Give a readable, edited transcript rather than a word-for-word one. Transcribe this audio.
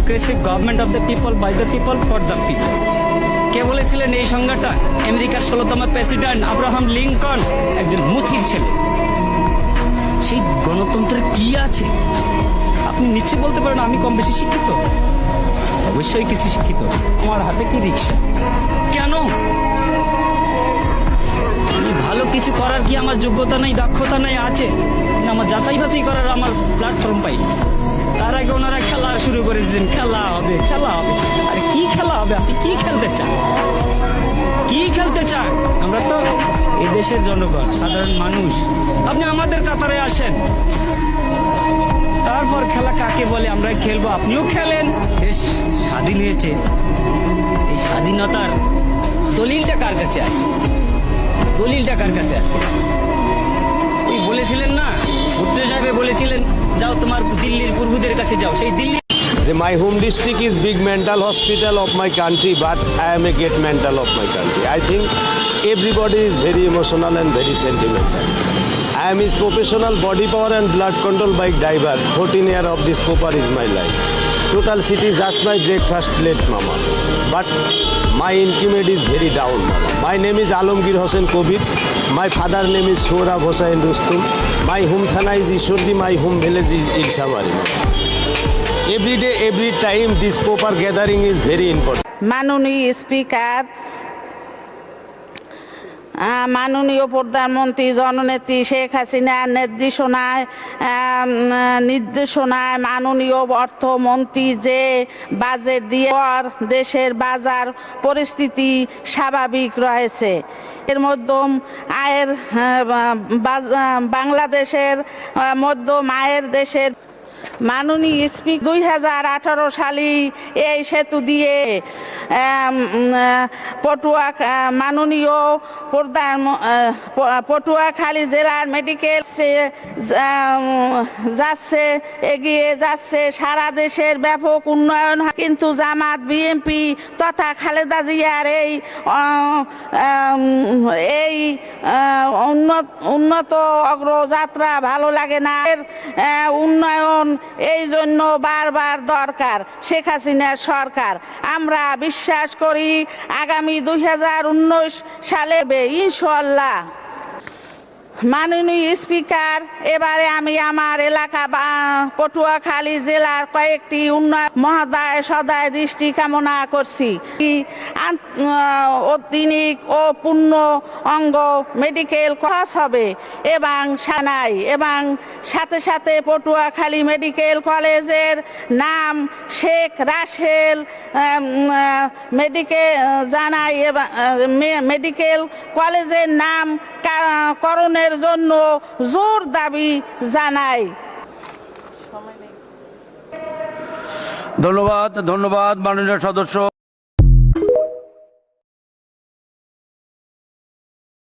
Democracy government of the people, by the people, for the people. কে বলেছিলেন এই সংজ্ঞাটা? আমেরিকার 16তম প্রেসিডেন্ট আব্রাহাম লিঙ্কন, একজন মুচির ছেলে। সেই গণতন্ত্রের কি আছে? আপনি নিশ্চয় বলতে পারেন আমি কম বেশি শিক্ষিত। অবশ্যই কিছু শিক্ষিত। আমার হাতে কি রিক্সা? কেন? ভালো কিছু করার কি আমার যোগ্যতা নেই, দক্ষতা নেই? আছে, আমার যাচাই বাছাই করার আমার প্ল্যাটফর্ম পাই। তার আগে ওনারা খেলা শুরু করে দিয়েছেন, খেলা হবে, খেলা হবে। আরে কি খেলা হবে? আপনি কি খেলতে চান? কি খেলতে চান? আমরা তো এই দেশের জনগণ, সাধারণ মানুষ। আপনি আমাদের কাতারে আসেন, তারপর খেলা কাকে বলে আমরা খেলবো। আপনিও খেলেন। দেশ স্বাধীন হয়েছে, এই স্বাধীনতার দলিলটা কার কাছে আছে? দলিলটা কার কাছে আছে? এই বলেছিলেন না, বুদ্ধ সাহেব বলেছিলেন, যাও তোমার দিল্লির পূর্বদের কাছে যাও। সেই Delhi My home district is big mental hospital of my country, but I am a great mental of my country. I think everybody is very emotional and very sentimental. I am his professional body power and blood control bike driver. 14 years of this copper is my life. Total city just my breakfast plate, mama. But my income is very down, mama. My name is Alamgir Hossain Kobir. My father name is Sohrab Hossain Rustum. My home thana is Ishordi. My home village is Ilshamari. Every day, every time, this proper gathering is very important. মাননীয় speaker, মাননীয় প্রধানমন্ত্রী জননেত্রী শেখ হাসিনার নির্দেশনায় মাননীয় অর্থমন্ত্রী যে budget দিয়ে দেশের বাজার পরিস্থিতি স্বাভাবিক রয়েছে। এর মধ্যম আয়ের বাংলাদেশের মধ্যম আয়ের দেশের মাননীয় স্পিকার 2018 সালে এই সেতু দিয়ে মাননীয় পটুয়াখালী জেলার মেডিকেল যাচ্ছে, এগিয়ে যাচ্ছে, সারা দেশের ব্যাপক উন্নয়ন। কিন্তু জামাত, বিএনপি তথা খালেদা জিয়ার এই উন্নত অগ্রযাত্রা ভালো লাগে না। উন্নয়ন এই জন্য বারবার দরকার শেখ হাসিনার সরকার। আমরা বিশ্বাস করি আগামী 2019 সালে ইনশাআল্লাহ। মাননীয় স্পিকার, এবারে আমি আমার এলাকা পটুয়াখালী জেলার কয়েকটি উন্নয়ন মহোদয় সদয় দৃষ্টি কামনা করছি। আধুনিক ও পূর্ণ অঙ্গ মেডিকেল কলেজ হবে এবং সানাই এবং সাথে সাথে পটুয়াখালী মেডিকেল কলেজের নাম শেখ রাসেল জানাই এবং মেডিকেল কলেজের নাম করণের জন্য জোর দাবি জানাই। ধন্যবাদ মাননীয় সদস্য।